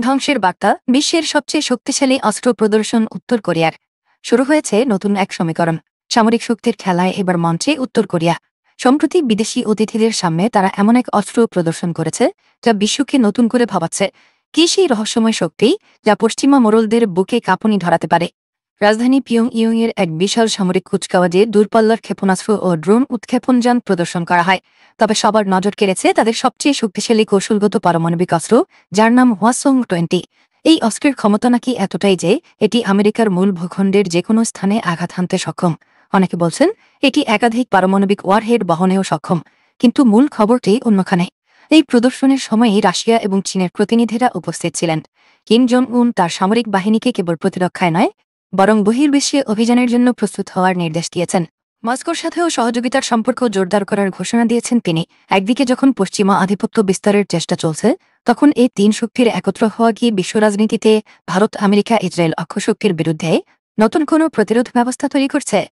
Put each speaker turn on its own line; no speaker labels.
ধ্বংসের বার্তা বিশ্বের সবচেয়ে শক্তিশালী অস্ত্র প্রদর্শন উত্তর কোরিয়ার। শুরু হয়েছে নতুন এক সমীকরণ। সামরিক শক্তির খেলায় এবার মঞ্চে উত্তর কোরিয়া। সম্প্রতি বিদেশি অতিথিদের সামনে তারা এমন এক অস্ত্র প্রদর্শন করেছে যা বিশ্বকে নতুন করে ভাবাচ্ছে। কি সেই রহস্যময় শক্তি যা পশ্চিমা মোড়লদের বুকে কাঁপুনি ধরাতে পারে? রাজধানী পিয়ং ইয়ং এর এক বিশাল সামরিক কুচকাওয়াজে দূরপাল্লার ক্ষেপণাস্ত্র ও ড্রোন উৎক্ষেপণযান প্রদর্শন করা হয়। তবে সবার নজর কেড়েছে তাদের সবচেয়ে শক্তিশালী কৌশলগত পারমাণবিক অস্ত্র, যার নাম হওয়াসং-20। এই অস্ত্রের ক্ষমতা নাকি এতটাই যে এটি আমেরিকার মূল ভূখণ্ডের যেকোনো স্থানে আঘাত হানতে সক্ষম। অনেকে বলছেন এটি একাধিক পারমাণবিক ওয়ারহেড বহনেও সক্ষম। কিন্তু মূল খবরটি অন্যখানে। এই প্রদর্শনের সময়ই রাশিয়া এবং চীনের প্রতিনিধিরা উপস্থিত ছিলেন। কিম জং উন তার সামরিক বাহিনীকে কেবল প্রতিরক্ষায় নয়, বরং বহির্বিশ্বে অভিযানের জন্য প্রস্তুত হওয়ার নির্দেশ দিয়েছেন। মস্কোর সাথেও সহযোগিতার সম্পর্ক জোরদার করার ঘোষণা দিয়েছেন তিনি। একদিকে যখন পশ্চিমা আধিপত্য বিস্তারের চেষ্টা চলছে, তখন এই তিন শক্তির একত্র হওয়া গিয়ে বিশ্ব রাজনীতিতে ভারত, আমেরিকা, ইসরায়েল অক্ষশক্তির বিরুদ্ধে নতুন কোনো প্রতিরোধ ব্যবস্থা তৈরি করছে।